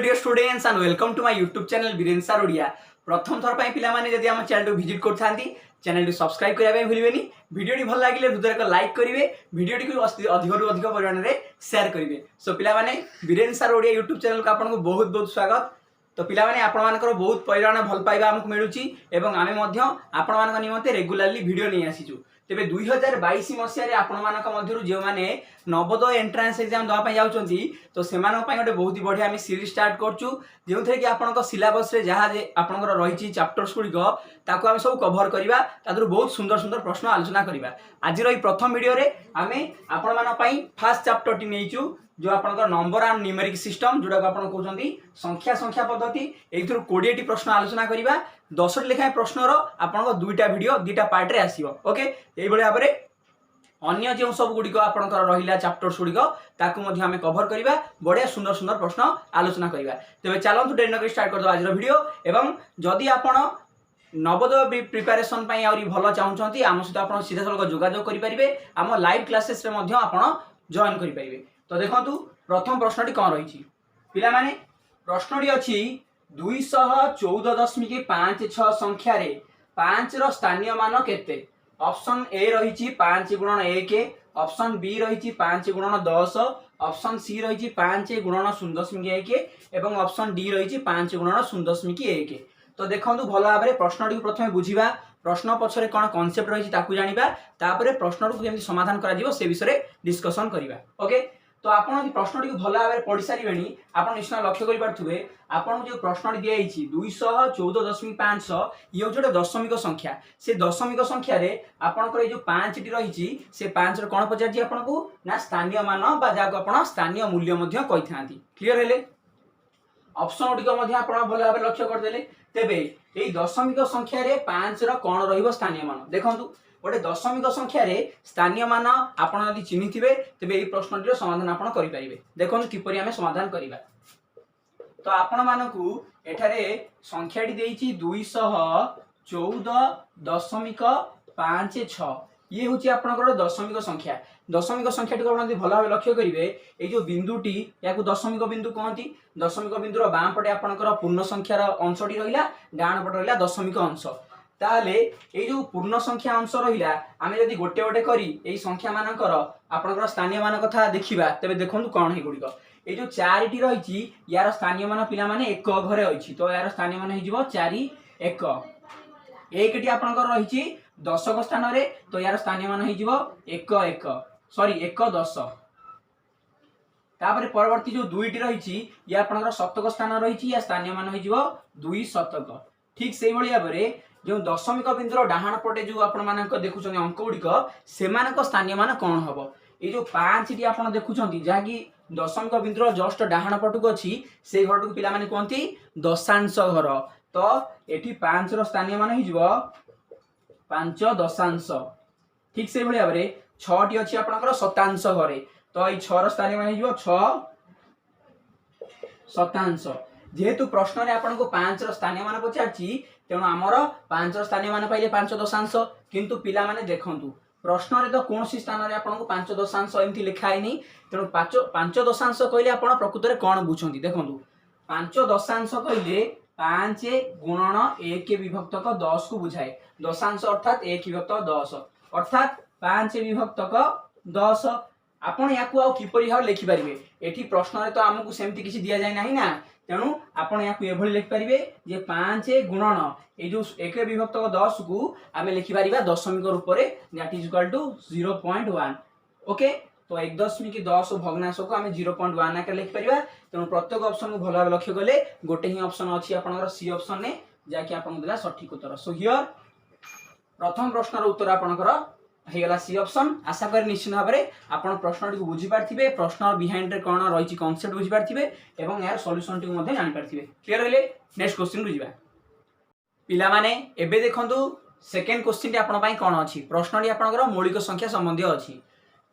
Dear students and welcome to my YouTube channel Virendra sir Odia. प्रथम थर पे पिला माने जदि हम चैनल विजिट करथांती चैनल सब्सक्राइब करबा भूलिबेनी। वीडियो भल लागिले हृदय को लाइक करिवे, वीडियो को अधिक रु अधिक परिमाण रे शेयर करिवे। सो पिला माने Virendra sir Odia YouTube channel को आपन को बहुत बहुत स्वागत। तो पिला माने आपण मानकर बहुत परिमाण भल पाइबा हमकु मिलुची एवं आमे मध्य आपण मानक निमंते रेगुलरली वीडियो नै आसीचु। तेबे 2022 मसिया रे आपण मानक मध्यरु जे माने नवोदय एंट्रांस एग्जाम दवा पय जाउचंती तो सेमानो पय गोटे बहुत ही बढ़िया आमे सीरीज स्टार्ट करचु जेउथे कि आपनक सिलेबस रे जहा जे आपनकर रहिची चैप्टर्स गुडी को ताको आमे सब कवर करिबा, तादरु बहुत सुंदर सुंदर प्रश्न आलोचना करिबा। आज रो ई प्रथम वीडियो रे आमे आपण मानक पय फर्स्ट चैप्टर टी नेइचु जो आपनकर नंबर एंड न्यूमेरिक सिस्टम जोडा को आपण कहउचंती संख्या पद्धति। एइथुर 20 टी प्रश्न आलोचना करिबा। 10 टी लेखा प्रश्न रो आपनकर दुईटा वीडियो दुईटा पार्ट रे आसीबो। ओके, एई भले भाबरे अन्य जो सब गुडी को आपनकर रहिला चैप्टर्स गुडी को ताकू मध्ये हमें कवर करिबा, बढ़िया सुंदर सुंदर प्रश्न आलोचना करिबा। तेबे चलंतु डेरी नकरी स्टार्ट कर दो आज रो वीडियो। एवं जदि आपण नवोदय प्रिपरेशन पय आउरी भलो चाहउचंती आम सहित आपण सीधा सलग जोगाजोग करि परिबे। आम लाइव क्लासेस रे मध्ये आपण जॉइन करि परिबे। तो देखंतु प्रथम प्रश्नटी कोन रहिछि पिला माने। प्रश्नटी अछि 214.56 संख्या रे 5 रो स्थानीय मान केते। ऑप्शन ए रहिछि 5 गुणन 1, ऑप्शन बी रहिछि 5 गुणन 10, ऑप्शन सी रहिछि 5 गुणन 0.1 एवं ऑप्शन डी रहिछि 5 गुणन 0.1। तो देखंतु भलो भाबरे प्रश्नटी प्रथमे बुझिबा, प्रश्न पछरे कोन कांसेप्ट रहिछि ताकू जानिबा, तापरे प्रश्नटू केमि समाधान करा जिवो से विषय रे डिस्कशन करिबा। ओके, तो आपण प्रश्नटी को भल भाव पढ़ी सारे आप निश्चय लक्ष्य करेंगे। आपन जो प्रश्न दिखाई 214.5 ये हूँ दशमिक संख्या। से दशमिक संख्या रे आपनकर जो 5 टी रही से 5 कौन पचार आपको ना स्थानीय मान जहाँ आप स्थानीय मूल्य कही। क्लीयर हेले ऑप्शन गुड़िक भल भाव लक्ष्य करदे। तेबे ये दशमिक संख्या रे 5 कौन रस्थानीय मान देखूँ गोटे दशमिक संख्या रे स्थानीय मान आपन यदि चिन्हिथिबे तेबे एई प्रश्नटिर समाधान आपन करि परिबे। देखोन किपरि हमें समाधान करिबा। तो आपन मानकू एठारे संख्याटी देइछि 214.56 ये होछि आपनकर दशमिक संख्या। दशमिक संख्याटी को आपण यदि भल भाव लक्ष्य करिवे ए जो बिंदुटी याकू दशमिक बिंदु कहंती। दशमिक बिंदुर बाम पटे आपनकर पूर्ण संख्यार अंशटी रहिला, डान पटे रहिला दशमिक अंश। ताले ए जो पूर्ण संख्या अंश रहिला आमे यदि गोटे गोटे करी ए संख्या मानकर आपनकर स्थानीय मान कथा देखिबा तेबे देखंतु कोन हे गुडिक ए जो 4 टी रहिछि यार स्थानीय मान पिला माने एक घरे अछि। तो यार स्थानीय मान हिजिवो 4 1 एक टी आपनकर रहिछि दशक स्थान रे। तो यार स्थानीय मान हिजिवो 1 1 सॉरी 1 10। तापरे परवर्ती जो 2 टी रहिछि या आपनकर शतक स्थान रहिछि या स्थानीय मान हिजिवो 2 शतक। ठीक सेहि भलिया बरे जो दशमिक बिंदुर डाहाण पटे जो आपण मानक देखुछन अंक गुड़िक से स्थानीय मान कौन हम। ये जो 5 टी आपण देखुछन जहाँकि दशमिक बिंदुर जस्ट डाहाण पटक अच्छी से घर को पिला माने कहती दशांश घर। तो एठी 5 रो स्थानीय मान हिजबो 5 दशांश। ठीक से भली भाबरे 6 टी अछि आपनकर शतांश घरे। तो ए 6 रो स्थानीय मान हिजबो 6 शतांश। जेहेतु प्रश्न रे आपन को 5 रो स्थानीय मान पचारछि तेणु आमर 5 रो स्थानीय मान पाइले 5 दशांश। किंतु पिला माने देखंतु प्रश्न रे तो कौन सी स्थान रे आपन को 5 दशांश एमथि लिखाई नहीं। तेणु 5 दशांश कहले आपन प्रकृत रे कोन बुझंती देखंतु 5 दशांश कहले 5 गुणन 1 विभक्तक 10 को बुझाए। दशांश अर्थात 1 विभक्त 10 अर्थात 5 विभक्तक 10। आपण याकू आ किपरि भाव लिखि परिबे एठी प्रश्न रे तो हमकु सेमति किछि दिया जाय नाही ना। तेणु आपण याकू एभଳି लिखि परिबे जे 5 गुणन ए जो 1 विभक्त 10 को आमे लिखि परिबा दशमिक रूप रे that is equal to 0.1। Okay, तो 1.10 भग्नांश को आमे 0.1 आके लिखि परिबा। तेणु प्रत्येक ऑप्शन को भलो लक्ष्य कले गोटे ही ऑप्शन अछि आपनकर सी ऑप्शन ने जाकि आपन देला सठिक उत्तर। सो हियर प्रथम प्रश्न रो उत्तर आपनकर हेगला सी ऑप्शन। आशा कर निश्चित भाव में आपन प्रश्न को बुझी पार्थिबे, प्रश्न बिहाइंड रे कोन रहिछि कांसेप्ट बुझी पार्थिबे एवं यार सॉल्यूशन टी मध्ये जानि पार्थिबे। क्लियर होले नेक्स्ट क्वेश्चन बुझिबा। पिला माने एबे देखंतु सेकंड क्वेश्चन टी आपन पई कोन अछि। प्रश्न टी आपनकर मौलिक संख्या संबंधी अछि।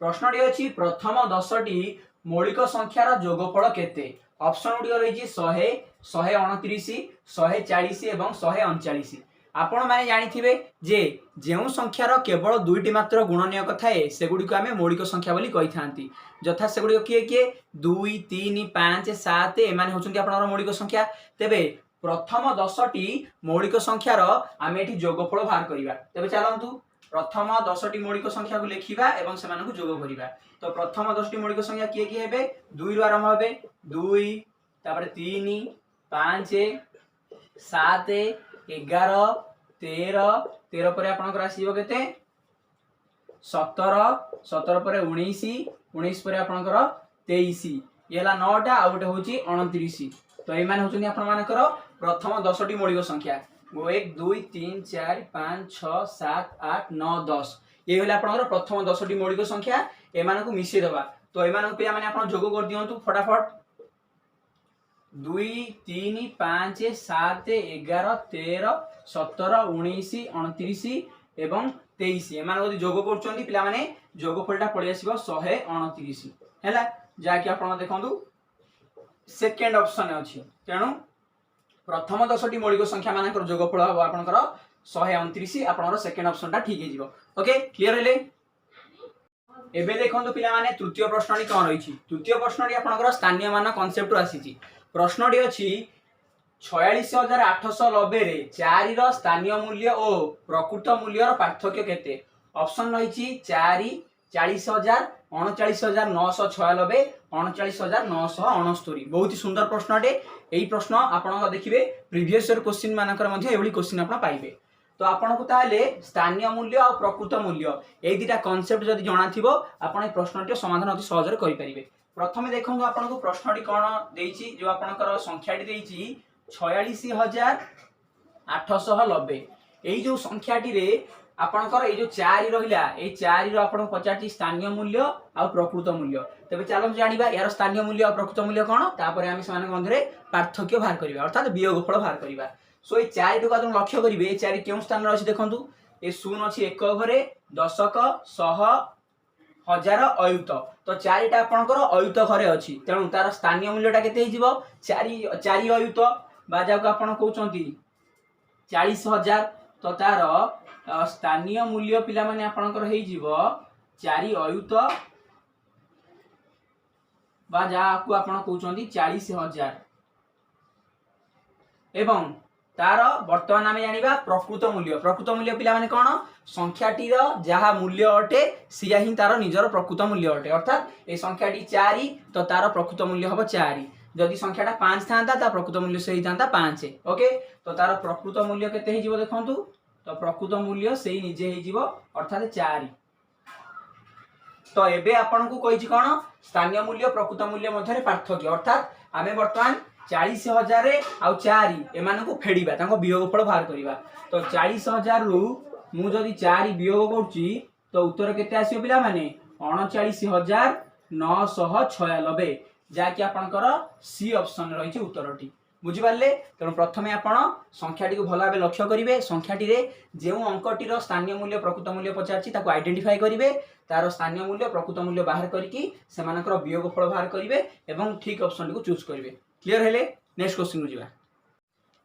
प्रश्न टी अछि प्रथम 10 टी मौलिक संख्यार जोगफल केते। ऑप्शन गुडी रहिछि 100 129 140 एवं 139। आपण माने जानिथिबे जे जेउ संख्यार केवल दुईटी मात्र गुणनीयक थाए सेगुडी आम मौलिक संख्या बोली कही थांती यथा सेगुडी किए किए 2 3 5 7 एमाने होचंती आपनर मौलिक संख्या तेबे प्रथम 10टी मौलिक संख्यार आम एठी जोगफल बाहर करिबा तेबे चलंतु प्रथम 10टी मौलिक संख्या को लेखिबा एवं सेमानकु जोग करिबा तो प्रथम 10टी मौलिक संख्या किए किए हेबे 2 रु आरंभ हेबे 2 तापर 3 5 7 11 13 13 पर आपनकर आसीबो केते 17 17 पर 19 19 पर आपनकर 23 ये हला 9टा आ गोटे होची 29 तो ए माने होचनी आपन मानकर प्रथम 10टी मौलिक संख्या 1 2 3 4 5 6 7 8 9 10 ये हला आपनकर प्रथम 10टी मौलिक संख्या ए मानकु मिसे दबा तो ए मानकु पिया माने आपन जोग कर दियंतु फटाफट 2 3 5 7 11 13 17 19 29 एवं 23 एमान जदि जोग करछंती पिला माने जोगफलटा पळि आसीबो 129 हैला जाकि आपण देखंतु सेकंड ऑप्शन अछि तेनु प्रथम 10टी मौलिक संख्या मानकर जोगफल हबो आपनकर 129 आपनकर सेकंड ऑप्शनटा ठीक हे जिवो ओके क्लियर हेले एबे देखंतु पिला माने तृतीय प्रश्नटी कोन रहिछि तृतीय प्रश्नटी आपनकर स्थानीय मान कांसेप्ट आसीछि प्रश्नटी अछि 46,890 रे 4 रो स्थानीय मूल्य ओ प्रकृत मूल्यर पार्थक्य केते ऑप्शन रहिछि 4 40,000 39,996 39,969 बहुत ही सुंदर प्रश्नटे एही प्रश्न आपण देखिबे प्रीवियस ईयर क्वेश्चन मानकर मध्ये एवली क्वेश्चन आपण पाइबे तो आपण को ताले स्थानीय मूल्य और प्रकृत मूल्य एई दिटा कांसेप्ट जदि जणा थिबो आपण ए प्रश्नटी समाधान अति सहज रे करि परिबे प्रथमे देखंतु आपण को प्रश्नटी कोन देइछि जो आपनकर संख्याटी देइछि 46,890 एई जो संख्याटी रे आपनकर एई जो 4 रहिला एई 4 रो आपण पचाटी स्थानीय मूल्य आ प्रकृत मूल्य तबे चलो जानिबा यार स्थानीय मूल्य और प्रकृत मूल्य कोन तापर आमी समान मध्यरे पार्थक्य बाहर करिबा अर्थात वियोगफल बाहर करिबा सो ए 4 को आपण लक्ष्य करिवे ए 4 केउ स्थान रे अछि देखंतु ए शून्य अछि एक घरे दशक सह हजार अयुत तो 4टा आपनकर अयुत घरे अछि तेनु तार स्थानीय मूल्यटा केते हि जिवो 4 अयुत बा जाको आपण कहउचंती 40,000 तो तार स्थानीय मूल्य पिला माने आपनकर हेइ जिवो 4 अयुत बा जाको आपण कहउचंती 40,000 एवं तार वर्तमान आमे जानिबा प्रकृत मूल्य पिला माने कोन संख्याटीर जहा मूल्य अटे सिया ही तार निजर प्रकृत मूल्य अटे अर्थात ए संख्याटी 4 तो तार प्रकृत मूल्य हबो 4 जदि संख्याटा 5 थांता ता प्रकृत मूल्य सही थांता 5 ओके तो तार प्रकृत मूल्य केते हि जिवो देखंतु तो प्रकृत मूल्य सही निजे हि जिवो अर्थात 4 तो एबे आपन को कहिछि कोन स्थानीय मूल्य प्रकृत मूल्य मध्यरे पार्थक्य अर्थात आमे वर्तमान 40,000 रे आ 4 एमान को फेडिबा तांको वियोगफल बाहर करिबा तो 40,000 रु मु जदि 4 वियोग करछि तो उत्तर केते आसीयो पिला माने 39,996 जाकि आपनकर सी ऑप्शन रहिछि उत्तरटी बुझि पारले तेणु प्रथमे आपण संख्याटी को भला भाबे लक्ष्य करिवे संख्याटी रे जेउ अंकटीर स्थानीय मूल्य प्रकृत मूल्य पचारछि ताको आइडेंटिफाई करिवे तार स्थानीय मूल्य प्रकृत मूल्य बाहर करिकि सेमानकर वियोगफल बाहर करिवे एवं ठीक ऑप्शन को चूज करिवे क्लियर हेले नेक्स्ट क्वेश्चन को जिबा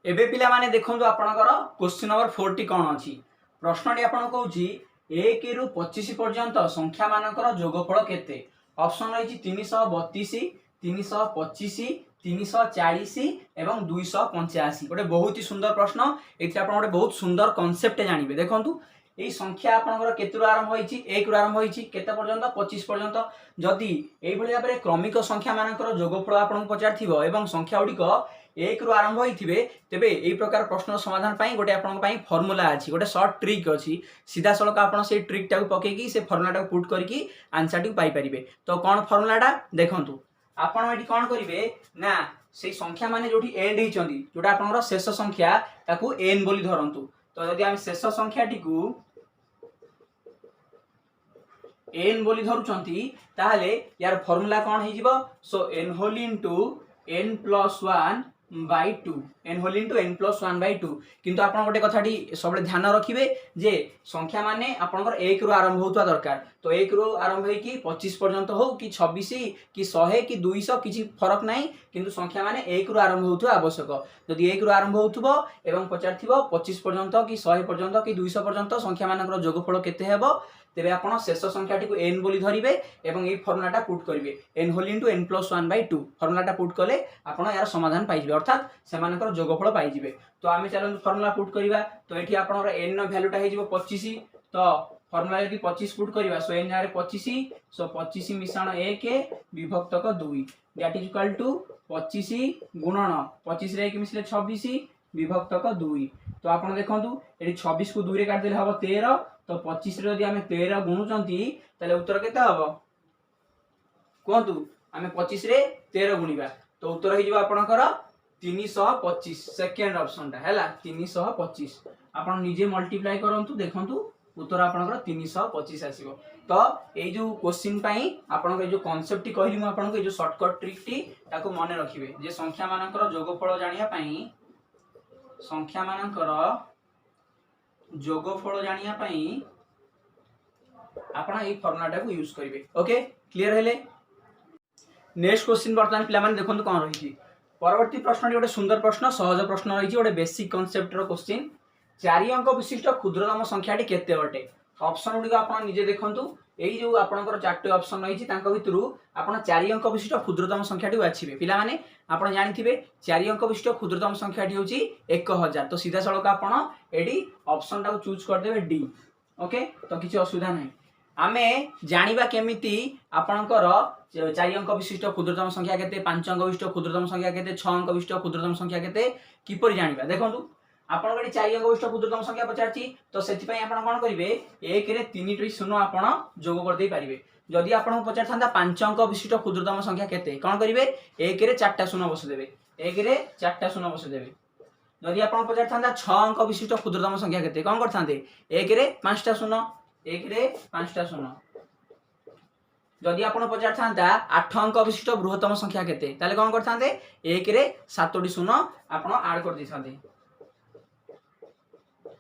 एबे पिला माने देखंतु आपनकर क्वेश्चन नंबर 40 कोन अछि प्रश्नटी आपण कहउछि 1 रु 25 पर्यंत संख्या मानकर जोगफल केते ऑप्शन रहिछि 332 325 340 एवं 285 गोटे बहुत ही सुंदर प्रश्न एथि आपण गोटे बहुत सुंदर कांसेप्ट जानिबे देखंतु एई संख्या आपनकर केतु आरंभ होईछि 1 रु आरंभ होईछि केते पर्यंत 25 पर्यंत जदि एई भली भाबरे क्रमिक संख्या मानकर जोगफल आपण पचारथिबो एवं संख्या उडिक 1 रु आरंभ होईथिबे तेबे एई प्रकार प्रश्न समाधान पई गोटे आपण पई फार्मूला अछि गोटे शॉर्ट ट्रिक अछि सीधा सळक आपण से ट्रिक टाको पकेकी से फार्मूला टाको पुट करके आंसर टाको पाई परिबे तो कोन फार्मूलाटा देखंतु आपण एठी कोन करिवे ना से संख्या माने जोठी एंड हिचंदी जोटा आपनकर शेष संख्या ताकू n बोली धरंतु तो यदि हम शेष संख्याटी को n बोली धरुचंती ताहले यार फार्मूला कोन हि जिवो so n whole into n + 1 by two n whole into n plus one by two किंतु आप गोटे कथाटी सब ध्यान रखिए जे संख्या माने आपंकर एक रु आरंभ होता दरकार तो एक रु आरंभ हो 25 पर्यंत हो कि 26 कि 100 कि 200 किसी फरक ना किंतु संख्या माने एक रु आरंभ होता आवश्यक जदि एक रु आरंभ हो एवं पचार 25 पर्यंत कि 100 पर्यंत कि 200 पर्यंत संख्या मानकर जोगफल केते हेबो तेरे आपण शेष संख्याटी को एन बोली धरिबे एवं ये फर्मुलाटा पुट करेंगे n whole into n plus one by two फर्मुलाटा पुट कले आपण यार समाधान पाइबे अर्थात से जोगफल पाइबे तो आम चलो फर्मुला पुट करवा तो ये आपंकर एन भैल्यूटा हो 25 तो फर्मुला यदि 25 पुट करवा सो एन जगह 25 सो 25 मिश्रण 1 विभक्तक 2 दैट इज इक्वल टू 25 गुणन 25 रे 1 मिसले 26 विभक्तक 2 तो आप देखो ये 26 को 2 रे काट देले हम 13 तो 25 रे आम 13 गुणुचंती ताले उत्तर केते हबो कहतु आम 25 रे 13 गुणिबा तो उत्तर हो आपणकर 325 सेकेंड ऑप्शन टा हैला 325 आपण निजे मल्टीप्लाई करंतु देखंतु उत्तर आपणकर 325 आसीबो तो ए जो क्वेश्चन पई आपणकर ए जो कांसेप्ट टी कहली म आपणको ए जो शॉर्टकट ट्रिक टी ताको माने रखिबे जे संख्या मानकर जोगफल जानिया पई संख्या मानकर जोगफल जानिया पई आपण ए फॉर्मुला को यूज करिवे ओके क्लियर हेले नेक्स्ट क्वेश्चन बर्तमान पिला माने देखंतु कोन रही परवर्ती प्रश्न गोटे सुंदर प्रश्न सहज प्रश्न रही गोटे बेसिक कॉन्सेप्ट रो क्वेश्चन 4 अंक विशिष्ट क्षुद्रतम संख्याटी केते अटे ऑप्शन गुडी आप निजे देखंतु एई जो आपनकर चारटे ऑप्शन रही तांको भितरु आपण 4 अंक विशिष्ट क्षुद्रतम संख्याटी बाछिबे पिला माने आपण जानिथिबे 4 अंक विशिष्ट क्षुद्रतम संख्याटी होची 1000 तो सीधा सळक आपण एडी ऑप्शन टा चूज कर देबे डी ओके तो किछि असुविधा नाही आमे जानिबा केमिति आपणकर 4 अंक विशिष्ट क्षुद्रतम संख्या केते 5 अंक विशिष्ट क्षुद्रतम संख्या केते 6 अंक विशिष्ट क्षुद्रतम संख्या केते किपर जानिबा देखंतु आपण गडी 4 अंक विशिष्ट क्षुद्रतम संख्या पचारची तो सेति पई आपण कोन करिवे 1 रे 3 टी शून्य आपण जोग कर देई परिबे जदि आपण पचार थांदा 5 अंक विशिष्ट क्षुद्रतम संख्या केते कोन करिवे 1 रे 4 टा शून्य बस देबे 1 रे 4 टा शून्य बस देबे जदि आपण पचार थांदा 6 अंक विशिष्ट क्षुद्रतम संख्या केते कोन करथांते 1 रे 5 टा शून्य 1 रे 5 टा शून्य जदि आपण पचार थांता 8 अंक विशिष्ट बृहत्तम संख्या केते ताले कोन करथांते 1 रे 7 टी शून्य आपण ऐड कर दिथांते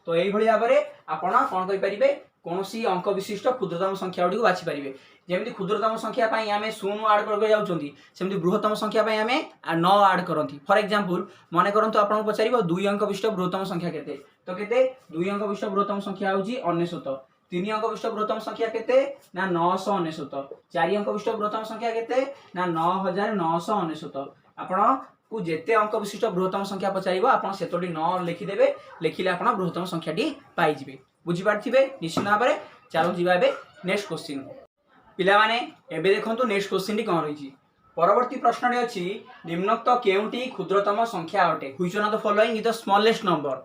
तो एई भली भाबरे आपण कोन करि परिबे कोनोसी अंक विशिष्ट क्षुद्रतम संख्या गुडी बाछि परिबे जेमिति क्षुद्रतम संख्या पई आमे 0 ऐड कर जाउचंती सेमिति बृहत्तम संख्या पई आमे 9 ऐड करंती फॉर एग्जांपल माने करंतु आपण पचारिबो 2 अंक विशिष्ट बृहत्तम संख्या केते तो केते 2 अंक विशिष्ट बृहत्तम संख्या होची 99 3 अंक विशिष्ट बृहत्तम संख्या केते ना 999 4 अंक विशिष्ट बृहत्तम संख्या केते ना 9999 आपण को जेते अंक विशिष्ट बृहत्तम संख्या पचारिबो आपण सेतोडी 9 लिखि देबे लिखिले आपण बृहत्तम संख्याटी पाई जिवे बुझि पारथिबे निश्चित भाबरे चलो जिबा एबे नेक्स्ट क्वेश्चन पिला माने एबे देखंतु नेक्स्ट क्वेश्चन टी कोन रहिछि परवर्ती प्रश्नटी अछि निम्नोक्त केउटी क्षुद्रतम संख्या अटे which one of the following is the smallest number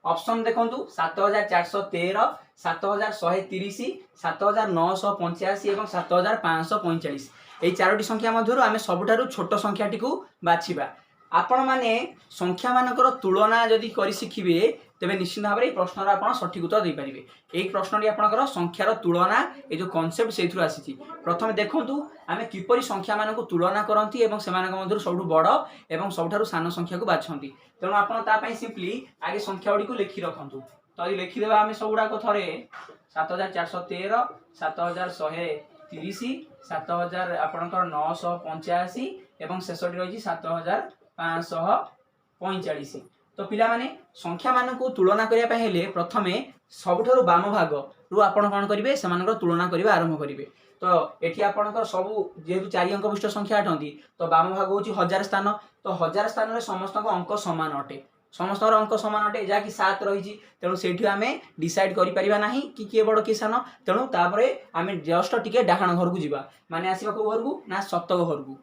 option देखंतु 7413 7130 7985 एवं 7545 ए चारोटी संख्या मध्यरु आमे सबुठारु छोट संख्याटी को बाछिबा आपण माने संख्या मानकर तुलना जदि करि सिखिबे तेबे निश्चित भाबरे प्रश्नर आपण सठिक उत्तर दे परिबे एक प्रश्नटी आपनकर संख्यार तुलना ए जो कांसेप्ट सेथुर आसीछि प्रथमे देखंतु आमे किपरि संख्या मानको तुलना करंती एवं सेमानक मध्यरु सबुठु बड़ एवं सबुठारु सान संख्या को बाछंती तेणु आपण ता पई सिंपली आगे संख्या गुडी को लिखि रखंतु तो ये लिखि देबा आमे सबुडा को थरे 7413 7130 7000 आपनकर 985 एवं शेषटी रही 7545 तो पिला माने संख्या मान को तुलना करिया पय हेले प्रथमे सबुठारु बाम भाग रु आपण कोन करिवे सेमानकर तुलना करिवे आरंभ करिवे तो एठी आपणकर सबु जेहेतु 4 अंक विशिष्ट संख्या अटंती तो बाम भाग होची 1000 स्थान तो 1000 स्थान रे समस्त अंक समान अटे समस्त अंक समान अटे जा कि 7 रही तेणु सेठी आमे डिसाइड करि परिबा नाही कि के बड़ कि सान तेणु तापरे आमे जस्ट टिके डाहाण घर को जिबा माने आसीबा को घर को ना सतक घर को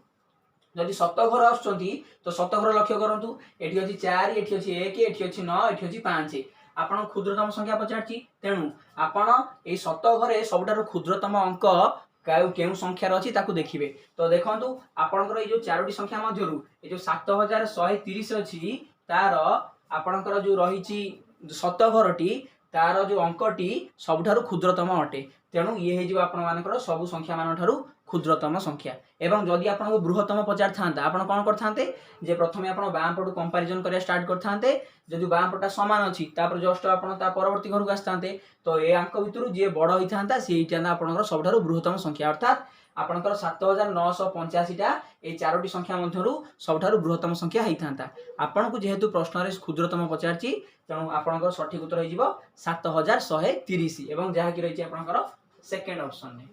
जदि सत घर आछंती तो सत घर लक्ष्य करंतु एठी अछि 4 एठी अछि 1 एठी अछि 9 एठी अछि 5 आपण क्षुद्रतम संख्या पचारछि तेणु आपण ए सत घरे सबटारो क्षुद्रतम अंक केउ संख्या रछि ताकू देखिबे तो देखंतु आपनकर ए जो चारोटी संख्या मध्यरु ए जो 7130 अछि तार आपनकर जो रहिछि सत घरटी तार जो अंकटी सबठारु क्षुद्रतम अटे तेणु ये हे जिवो आपण मानकर सब संख्या मान ठारु क्षुद्रतम संख्या। एवं जदि आपको बृहत्तम पचार था आप कौन करते जे प्रथम आप बाम पटू कंपारिजन करा स्टार्ट करते जदि बाम पटा सामान अच्छी जस्ट आप परवर्ती घर को आसते तो ये आंक भितर जी बड़ होता सी आपंकर सब बृहत्तम संख्या अर्थात आपंकर 7985टा ये 4टी संख्या मध्यरु सबठारु बृहत्तम संख्या होता आपन को जेहेतु प्रश्न रे क्षुद्रतम पचारची तेणु आपंकर सठिक उत्तर हो 7130 एवं जहाँकि रही आपंकर सेकेंड ऑप्शन ने।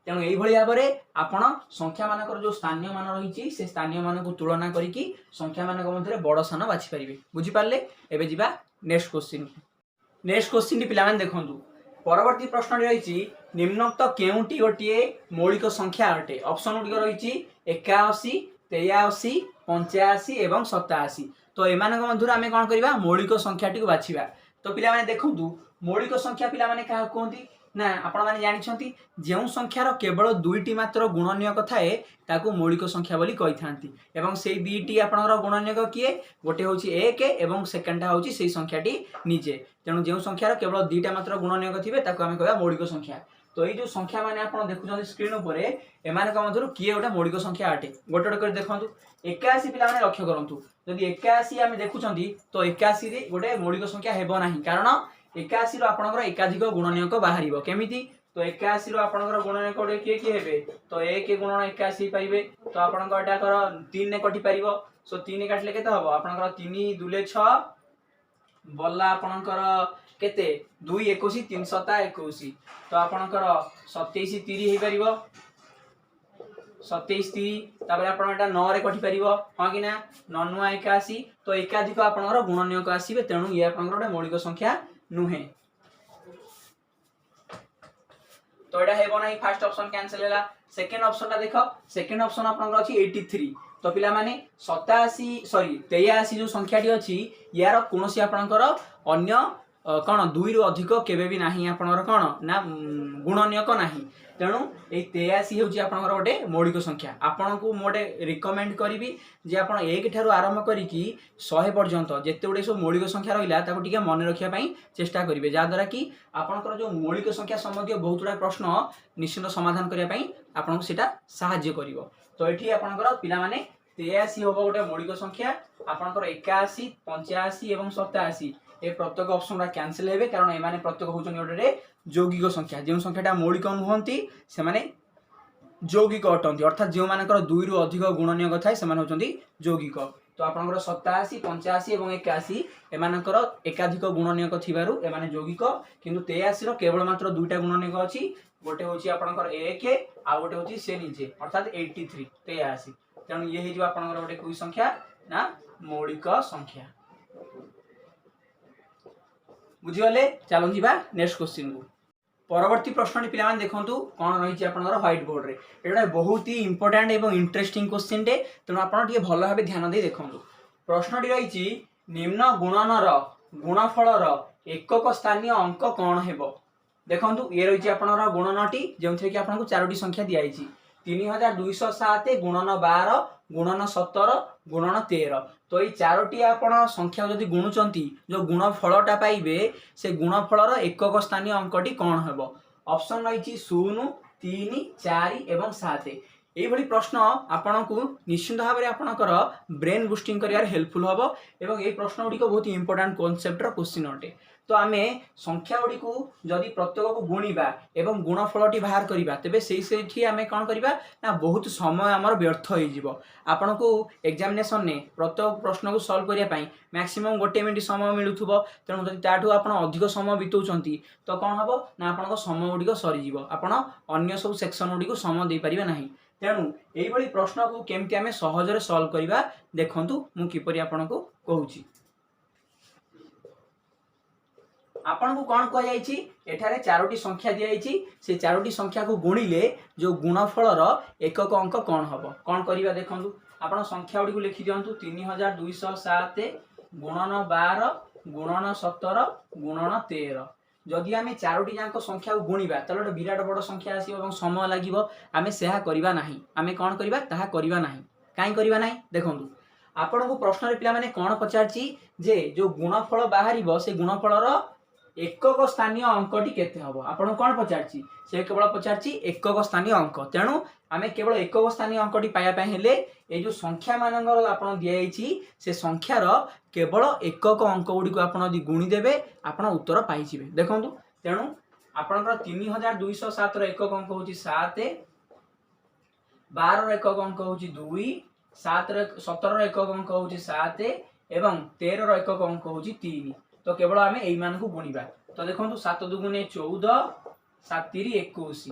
तेणु यही भाव में आपण संख्या मानकर जो स्थानीय मान रही से स्थानीय मान को तुलना करके संख्या मान मध्य बड़ सान बाछिपारे बुझीपारे। एवं जी नेक्स्ट क्वेश्चन नेक्स्ट क्वेश्चन पे देखूँ परवर्ती प्रश्न रही निम्नोक्त केउटी गोटे मौलिक संख्या अटे ऑप्शन गुड़िक रही 81 83 85 एवं 87 तो एमान मध्य आम कौन करवा मौलिक संख्याटी बाछिबा। तो पिला देखूँ मौलिक संख्या पिला क्या कहती ना आपण मैंने जानते जो संख्यार केवल दुईटी मात्र गुणनीयक थाए ताकू मौलिक संख्या बोली कही थांती एवं से दुईटी आपणकर गुणनीयक किए गोटे हूँ 1 एवं सेकेंडा हूँ से संख्याटी निजे तेणु जो संख्यार केवल दुईटा मात्र गुणनीयक थे ताकू आम कह मौलिक संख्या। तो ये जो संख्या मैंने आप देखुं स्क्रीन पर एमान मध्य किए गोटे मौलिक संख्या अटे गोटे गोटे देखूँ 81 पिला लक्ष्य करूँ जदि 81 आम देखुं तो 81 गोटे मौलिक संख्या हेब ना कारण 81 आपणकर एकाधिक गुणनीयक बाहर केमिति तो 81 आपणकर गुणनीयक गोटे किए किए हेबे तो 1 गुणन 81 पाइबे तो आपणकर एटाकर 3 ने कटि पारिबो सो 3 काटले केते हबो आपणकर 3 दुले 6 बल्ला आपणकर केते 2 21 3 7 21 तो आपणकर 27 30 हे परिबो 27 30 तापर आपण एटा 9 रे कटि पारिबो हां कि ना 9 9 81 तो एकाधिक आपणकर गुणनीयक आसीबे तेणु ये आपणकर गोटे मौलिक संख्या नुहे। तो एटा हेबो नाही फर्स्ट ऑप्शन कैंसिल हैला। सेकंड ऑप्शन ता देखो सेकंड ऑप्शन आपन अछि 83 तो पिला माने 83 जो संख्याटी अछि यार कोनोसी आपनकर अन्य कौन दुई रु अधिक केबे भी नाही आपनकर कौन ना गुणनीयक नाही तेणु ये 83 हूँ आपंकर गोटे मौलिक संख्या। आपन को मोटे रिकमेंड करी जे आप 1 ठारू आरंभ करी 100 पर्यंत जिते गुड़े सब मौलिक संख्या रहा मन रखापी चेष्टा करेंगे जहाँद्वारा कि आपंकर जो मौलिक संख्या संबंधी बहुत गुड़ा प्रश्न निश्चित समाधान करने आपको सीटा साहाय्य कर। तो ये आपंकर पिलाने 83 हम गोटे मौलिक संख्या आपंकर 81 85 और 87 ये प्रत्येक ऑप्शन कैंसिल हे कारण एमाने प्रत्येक होचन गोटे यौगिक संख्या जो संख्याटा मौलिक नुहति से माने यौगिक अटंती अर्थात जो मानकर 2 रु अधिक गुणनीयक थाए से होचंती यौगिक। तो आपनकर 87 85 और 81 एमानकर एकाधिक गुणनीयक थिबारु एमाने यौगिक किंतु 83 रो केवल मात्र दुईटा गुणनीयक अछि गोटे होची आपनकर 1 आ गोटे होची से निजे अर्थात 83 83 तेणु ये हे जो आपनकर गोटे कोई संख्या ना मौलिक संख्या बुझीगले। चलो जीवा नेक्स्ट क्वेश्चन को परवर्ती प्रश्न पे देखूँ कौन रही व्हाइट बोर्ड रे ये बहुत ही इंपोर्टेंट एवं इंटरेस्टिंग क्वेश्चन टे तेणु आप भल भाव ध्यान दे देखूँ प्रश्न रही निम्न गुणनर गुणफलर एकक स्थानीय अंक कौन हेब। देखो ये रही आपनर गुणनटी जो कि आपको 4टी संख्या दिखाई 3207 गुणन 12 गुणन 17 गुणन 13 तो ये 4टी आपण संख्या जदि गुणुचंती जो गुणफलटा पाइबे से गुणफलर एकक स्थानीय अंकटी कौन हेब। ऑप्शन रही 0 3 4 एवं 7 यही प्रश्न आपण को निश्चित भाव में आपणकर ब्रेन बुस्टिंग कर हेल्पफुल हम और ये प्रश्न गुड़िक बहुत इंपोर्टेंट कॉन्सेप्ट क्वेश्चन अटे। तो आम संख्या गुड़ी को जदि प्रत्येक को गुणा एवं गुणफलटी बाहर करवा तेरे से आम कौन करवा ना बहुत समय आमर व्यर्थ हो आपन को एग्जामिनेशन ने प्रत्येक प्रश्न को सॉल्व करने मैक्सिमम गोटे मिनट समय मिलूब तेणु जब ताठू आप अधिक समय बिताऊँच तो कौन हम ना आप समय गुड़िक सरीज आपड़ अन्न सब सेक्शन गुड़ी समय दे पारे ना तेणु यही प्रश्न को केमती आम सहजरे सॉल्व करवा देखूँ मु किपरि आपन को कहूँ आपन को कौन कह एठारे 4टी संख्या दिखाई से 4टी संख्या को गुणिले जो गुणफलर एकक अंक कौन हम कौन करवा देखूँ आप संख्या गुड़ी को लिखि दिंतु 3207 गुणन 12 गुणन 17 गुणन 13 जदि आम 4टी जाक संख्या को गुणा तो गोटे विराट बड़ संख्या आसो समय लगे आम से करवा ना आम कौन करवा ताहा करवा ना कहीं करवा ना देखूँ आपण को प्रश्न पे कौन पचार जे जो गुणफल बाहर से गुणफलर एकक स्थानीय अंकटी केते हबो आपण कोन पचारछि से केवल पचारछि एकक स्थानीय अंक तेणु आमे केवल एकक स्थानीय अंकटी पाया पय हेले ए जो संख्या मानकर आपण दियाइछि से संख्यार केवल एकक अंक गुडी को आपण यदि गुणी देबे आपण उत्तर पाइ जिवे देखंतु तेणु आपणकर 3207 रो एकक अंक होछि 7 12 रो एकक अंक होछि 2 7 रो 17 रो एकक अंक होछि 7 एवं 13 रो एकक अंक होछि 3 तो केवल आमे एई मान को गुणीबा तो देखंतु 7 दुगुने 14 7 3 21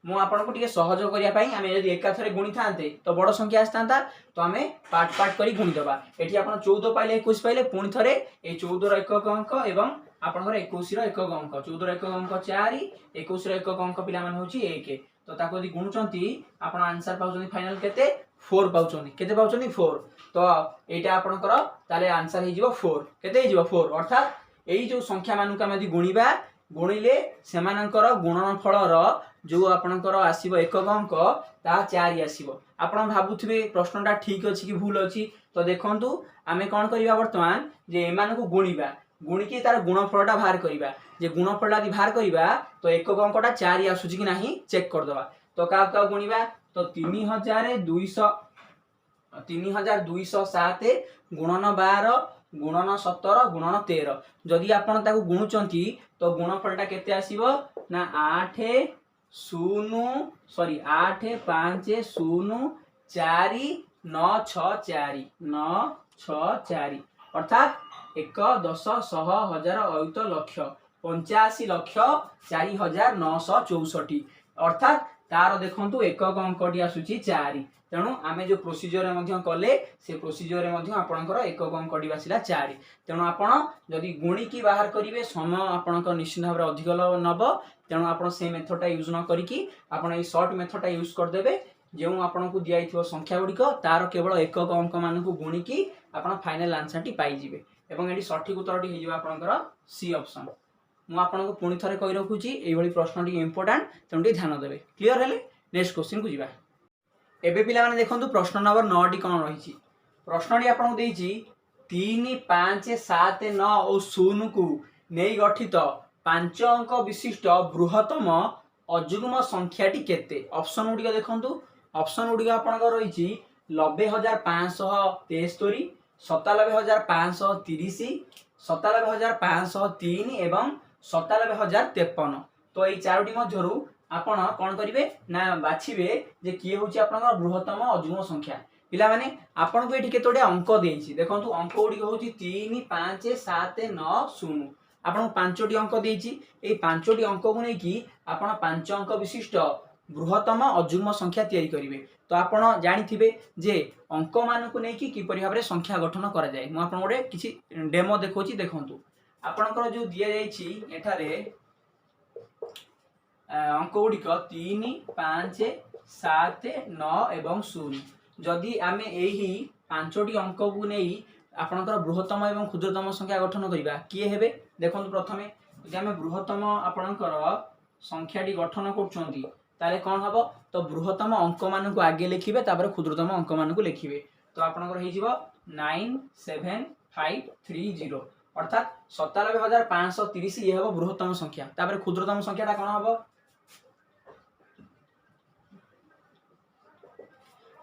मु आपन को टिके सहयोग करिया पई आमे यदि एकाथरे गुणी थांते तो बड़ संख्या आस्तांता तो आमे पार्ट पार्ट करी गुणी दबा एठी आपन 14 पाइले 21 पाइले पुणी थरे ए 14 रो एकक अंक एवं आपन घर 21 रो एकक अंक 14 रो एकक अंक 4 21 रो एकक अंक पिला मान होची 1 तो ताको यदि गुणुचंती आपन आंसर पाउचंती फाइनल केते 4 पाउचंती केते पाउचंती 4 तो एटा आपन कर ताले आंसर हे जिवो 4 केते हे जिवो 4 अर्थात एई जो संख्या मानु का यदि गुणीबा गुणिले सेमानकर गुणनफल रो जो आपनकर आसीबो एकक अंक ता 4 आसीबो आपण भाबुथिबे प्रश्नटा ठीक अछि कि भूल अछि तो देखंतु आमे कोन करिबा वर्तमान जे एमान को गुणीबा गुणी की तार गुणफलटा बाहर करिबा जे गुणफलटा दि बाहर करिबा तो एकक अंकटा 4 आसुची कि नाही चेक कर दबा तो का गुणीबा तो 3207 गुणन 12 गुणन 17 गुणन 13 जदि आपण ताको गुणुचंती तो गुणफलटा केते आसीबो ना 8 5 0 4 9 6 4 9 6 4 अर्थात 1 10 100 1000 अयुत लक्ष 85 लक्ष 4964 अर्थात तार देखंतु एकक अंकटी आसुची 4 तेणु आमे जो प्रोसीजर रे मध्य कले से प्रोसीजर रे मध्य आपनकर एकक अंकटी बासिला 4 तेणु आपण जदि गुणी की बाहर करिवे समय आपनकर निश्चित भाव अधिक नब तेणु आपण से मेथडटा यूज न करिकी आपण ए शॉर्ट मेथडटा यूज कर देबे जेउ आपण को दियाइथिबो संख्या गुडी को तार केवल एकक अंक मान को गुणी की आपण फाइनल आंसर टी पाई जिवे एवं एडी सठिक उत्तरटी हे जिवा आपनकर सी ऑप्शन मु आपण को पुणी थरे कहि रखुची एई भली प्रश्नटी इंपोर्टेंट तेणु टी ध्यान देबे क्लियर हेले नेक्स्ट क्वेश्चन को जिवा एबे पिला माने देखंतु प्रश्न नंबर 9 टी कोन रहिची प्रश्नटी आपण को देइची 3 5 7 9 और 0 को नेई गठित 5 अंक विशिष्ट बृहत्तम अजुग्म संख्याटी केते ऑप्शन गुडी देखंतु ऑप्शन गुडी आपनकर रहिची 90573 97530 97503 एवं 97053 तो ये चारोटी मध्यरु आपण कोन करिवे ना बाछिबे जे किए होची आपनकर बृहत्तम अजुग्म संख्या पिला माने आपण को एठी केतोडे अंक देइची देखंतु अंक गुडी होची 3 5 7 9 0 आपण पांचोटी अंक देइची ए पांचोटी अंक को नै कि आपण पांच अंक विशिष्ट बृहत्तम अजुग्म संख्या तयारी करिवे तो आपण जानिथिबे जे अंक मान को नै कि किपरि भाबरे संख्या गठन करा जाय मु आपण ओडे किछि डेमो देखोची देखंतु आपणकर जो दिया जाइछि एठारे अंक गुड़िक 3 5 7 9 एवं 0 जदि आमे एही पांचोटी अंक को नै आपणकर बृहत्तम एवं क्षुद्रतम संख्या गठन करिबा किए हेबे देखंतु प्रथमे जदि आमे बृहत्तम आपणकर संख्याटी गठन करछंती ताले कोन हबो तो बृहत्तम अंक मान को आगे लिखिबे तापर क्षुद्रतम अंक मान को लिखिबे तो आपणकर हे जिवो 97530 अर्थात 97530 ये हबो बृहत्तम संख्या तापर क्षुद्रतम संख्याटा कोन हबो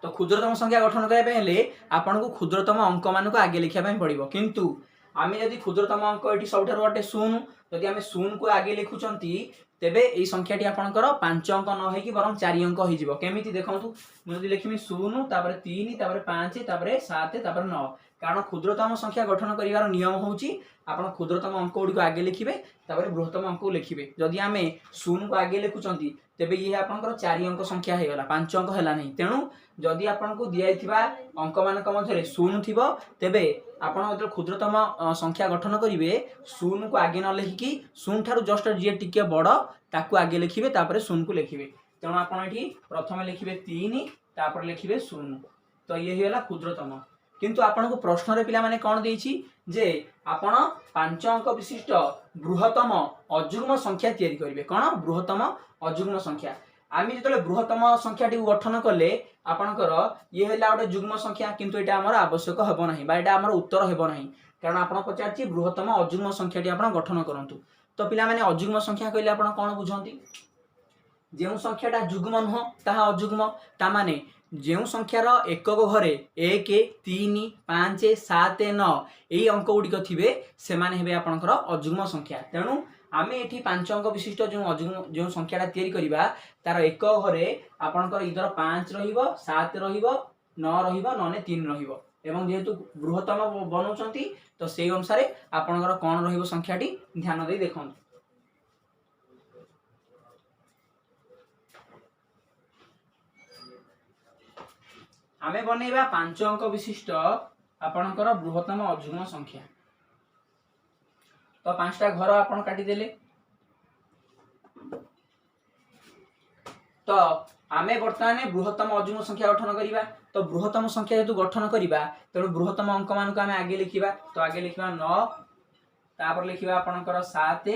तो क्षुद्रतम संख्या गठन करबे हेले आपन को क्षुद्रतम अंक मान को आगे लिखिया पय पड़िबो किंतु आमे यदि क्षुद्रतम अंक एटी सबठार गोटे 0 यदि आमे 0 को आगे लिखुचंती तेबे एई संख्याटी आपनकर 5 अंक न होई कि बरम 4 अंक होई जिवो केमिति देखंतु मु यदि लिखिमी 0 तापर 3 तापर 5 तापर 7 तापर 9 कारण क्षुद्रतम संख्या गठन करिवार नियम होउची आपण क्षुद्रतम अंक गुडी को आगे लिखिबे तापर बृहत्तम अंक को लिखिबे जदि आमे 0 को आगे लिखुचंती तेबे ये आपनकर 4 अंक संख्या हे गला 5 अंक हैला नै तेनु जदि आपन को दियाइथिबा अंक मान क मध्यरे 0 थिबो तेबे आपण मतलब क्षुद्रतम संख्या गठन करिवे 0 को आगे न लिखि 0 थारु जस्ट जे टिके बड़ ताकू आगे लिखिबे तापर 0 को लिखिबे तेनु आपण एठी प्रथमे लिखिबे 3 तापर लिखिबे 0 तो ये हेला क्षुद्रतम किंतु आपण को प्रश्न रे पिला माने कोन देइछि जे आपण 5 अंक विशिष्ट बृहत्तम अजुग्म संख्या तयारी करिवे कोन बृहत्तम अजुग्म संख्या आम जो बृहत्तम संख्या गठन कले आपणकर ये है गोटे जुग्म संख्या किंतु ये आमर आवश्यक हेब ना यहाँ आमर उत्तर हेब ना कारण आप पचार बृहत्तम अजुग्म संख्या आप गठन करूँ। तो पिला माने अजुग्म संख्या कहले आप कौन बुझंती जो संख्याटा जुग्म नुह ताहा अजुग्म ता माने जो संख्यार एकक घरे 1 3 5 7 9 यही अंक गुड़िक थे से आपणकर अजुग्म संख्या। तेणु आम ये 5 अंक विशिष्ट जो अजुग्म जो संख्याटा तैयारी करबा तार एक घरे आपणकर इधर 5 7 9 ना 3 एवं जेहेतु बृहत्तम बनाऊँच तो से अनुसार आपणकर कौन रहिबो संख्याटी ध्यान दे देखो। आमे बनैबा 5 अंक विशिष्ट आपणकर बृहत्तम अजुग्म संख्या। तो 5टा घर आपण काटी देले तो आमे वर्तमान बृहत्तम अजुग्म संख्या गठन करिबा। तो बृहत्तम संख्या जेतु गठन करिबा तेणु बृहत्तम अंक मान को आमे आगे लिखिबा। तो आगे लिखिबा 9 तापर लिखिबा आपणकर 7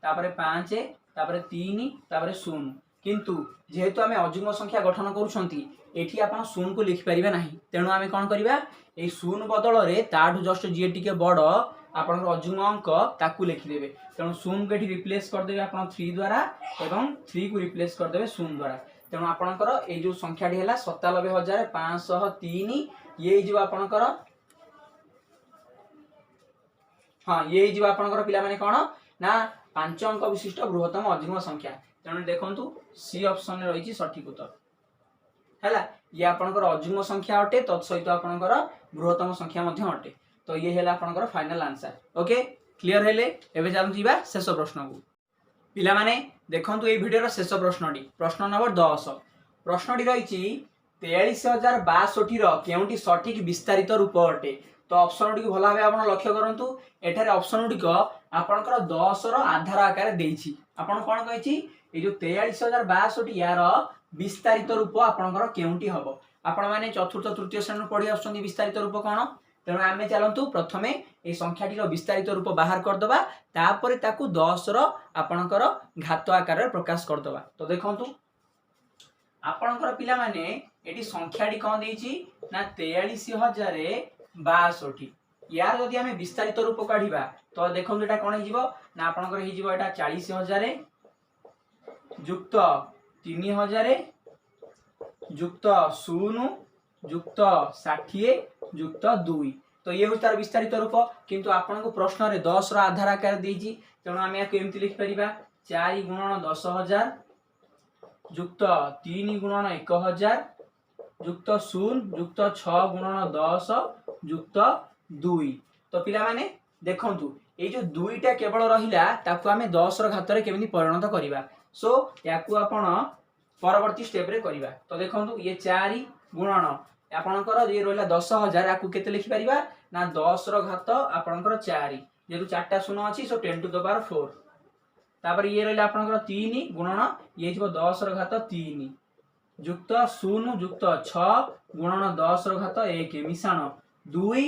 तापर 5 तापर 3 तापर 0 किंतु जेहेतु आमे अजुग्म संख्या गठन करूछंती एठी आपण 0 को लिखि परिबा नाही। तेणु आमे कोन करिबा ए 0 बदल रे ताठु जस्ट जे टिके बड़ आपन अजुग्म अंक ताकू लिखिदेवे। तेणु 0 को एठी रिप्लेस कर देबे आपण 3 द्वारा एवं 3 को रिप्लेस कर देबे 0 द्वारा। तेणु आपनकर ए जो संख्याटी हैला 97503 ये जो आपनकर हाँ ये जो आपनकर पिला माने कोन ना 5 अंक विशिष्ट बृहत्तम अजुग्म संख्या। तेणु देखंतु सी ऑप्शन रे रहिछि सठिक उत्तर हैला। ये आपनकर अजुग्म संख्या अटे तत्सहित आपनकर बृहत्तम संख्या मध्य अटे। तो ये हैला आपनकर फाइनल आंसर। ओके क्लियर हेले एबे चालू जीवा शेष प्रश्न को। पिला माने देखंतु ए वीडियो रो शेष प्रश्नटी प्रश्न नंबर 10 प्रश्नटी रहिछि 43062 रो केउंटी सठिक विस्तारित रूप अटे। तो ऑप्शन गुडी भला भाबे आपण लक्ष्य करंतु एठारे ऑप्शन गुडी को आपनकर 10 रो आधार आकार देइछि। आपण कोन कहिछि ए जो 43062 यार विस्तारित रूप आपणकर केउंटी हबो। आपण माने चतुर्थ तृतीय श्रेणी पढ़ी आछंती विस्तारित रूप कोन। तेणु आमे चलंतु प्रथमे ए संख्याटी रो विस्तारित रूप बाहर कर दबा तापर ताकू 10 रो आपणकर घात आकार रे प्रकाश कर दबा। तो देखंतु आपणकर पिला माने एटी संख्याटी कोन देइछि ना 43062 यार जदि आमे विस्तारित रूप काढिबा तो देखंतु एटा कोन हिजिबो ना आपणकर हिजिबो एटा 40000 जुक्त 3000 जुक्त 0 जुक्त 60 जुक्त 2। तो ये तार विस्तारित रूप किंतु आपन को प्रश्न रे 10 रो आधार आकार देइछि। तेणु आमे याको एमति लिखि परिबा 4 गुणन 10000 जुक्त 3 गुणन 1000 जुक्त 0 जुक्त 6 गुणन 10 जुक्त 2। तो पिला माने देखंतु ए जो 2टा केवल रहिला ताकू आमे 10 रो घात रे केमिति परिणत करिबा। सो याकू आपण परवर्ती स्टेप रे करिबा। तो देखंतु ये 4 गुणन आपणकर ये रहिला 10000 याकू केते लिखि परिबा ना 10 रो घात आपणकर 4 जेतु 4टा शून्य अछि सो 10 टू द पावर 4 तापर ये रहिला आपणकर 3 गुणन ये जिवो 10 रो घात 3 जुक्त 0 जुक्त 6 गुणन 10 रो घात 1 मिश्रण 2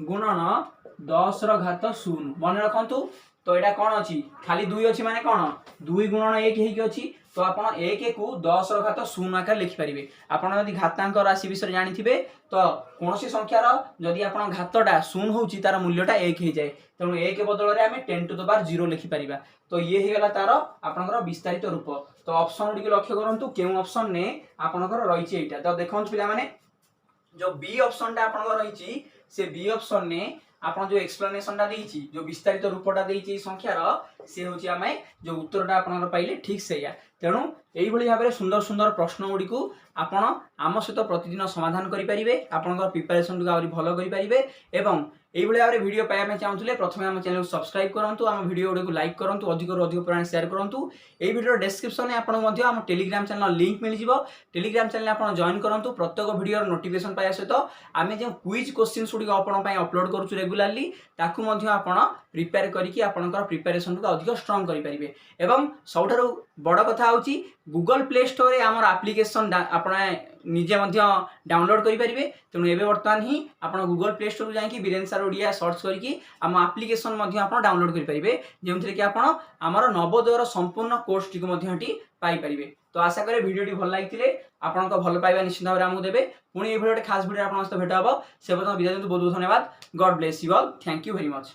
गुणन 10 रो घात 0 मन रखंतु। तो एटा कोन अछि खाली 2 अछि माने कोन 2 गुणन 1 हेकि अछि। तो आपण 1 को 10 रो घात 0 आकार लिखि परिबे। आपण यदि घातांक राशि विषय जानि थिबे तो कोनोसी संख्यार जदि आपण घातटा 0 होउची तार मूल्यटा 1 हे जाय। तेणु 1 बदल रे हमें 10 टू द पावर 0 लिखि परिबा। तो ये हे गला तार आपनकर विस्तारित रूप। तो ऑप्शन गुडी के लक्ष्य करंतु केउ ऑप्शन ने आपनकर रहिछि एटा। तो देखंतु पिला माने जो बी ऑप्शन टा आपनकर रहिछि से बी ऑप्शन ने आपण जो एक्सप्लेनेशन टा देइछि जो विस्तारित रूपटा देइछि संख्यार से होछि आमे जो उत्तरटा आपनकर पाइले ठीक सेया। तेणु एई भली भाबरे सुंदर सुंदर प्रश्न गुडी को आपण आम सहित प्रतिदिन समाधान करि परिबे। आपनकर प्रिपरेशन को आउरी भलो करि परिबे एवं एई भली भाबरे वीडियो पाया में चाहुतले प्रथमे हम चैनल को सब्सक्राइब करंतु आम वीडियो को लाइक करंतु अधिक रो अधिक परिमाण शेयर करंतु। एई वीडियो डिस्क्रिप्शन में आपण मध्ये हम टेलीग्राम चैनल लिंक मिल जिवो। टेलीग्राम चैनल आपण जॉइन करंतु प्रत्येक वीडियो रो नोटिफिकेशन पाया सहित आमे जे क्विज क्वेश्चंस गुडी आपण पय अपलोड करूछु रेगुलरली ताकू मध्ये आपण प्रिपेयर करिकि आपनकर प्रिपरेशन को अधिक स्ट्रांग करि परिबे। एवं सबठारु बड़ कथा होची गूगल प्ले स्टोर रे हमर एप्लीकेशन आपण निजे डाउनलोड करेंगे। तेणु एवं बर्तमान ही आप गूगल प्ले स्टोर जाकि बीरेन सार ओडिया सर्च करके आम आप्लिकेसन आप डाउनलोड करेंगे, जो थी कि आमर नवोदयर संपूर्ण कोर्स टी पाइपर। तो आशा करें वीडियो भल लगी आपण भल पाइबा निश्चित भाव में आमको देवे। पुणी ये गोटे खास वीडियो आप भेट हम से विदा। बहुत बहुत धन्यवाद। God bless you all. Thank you very much.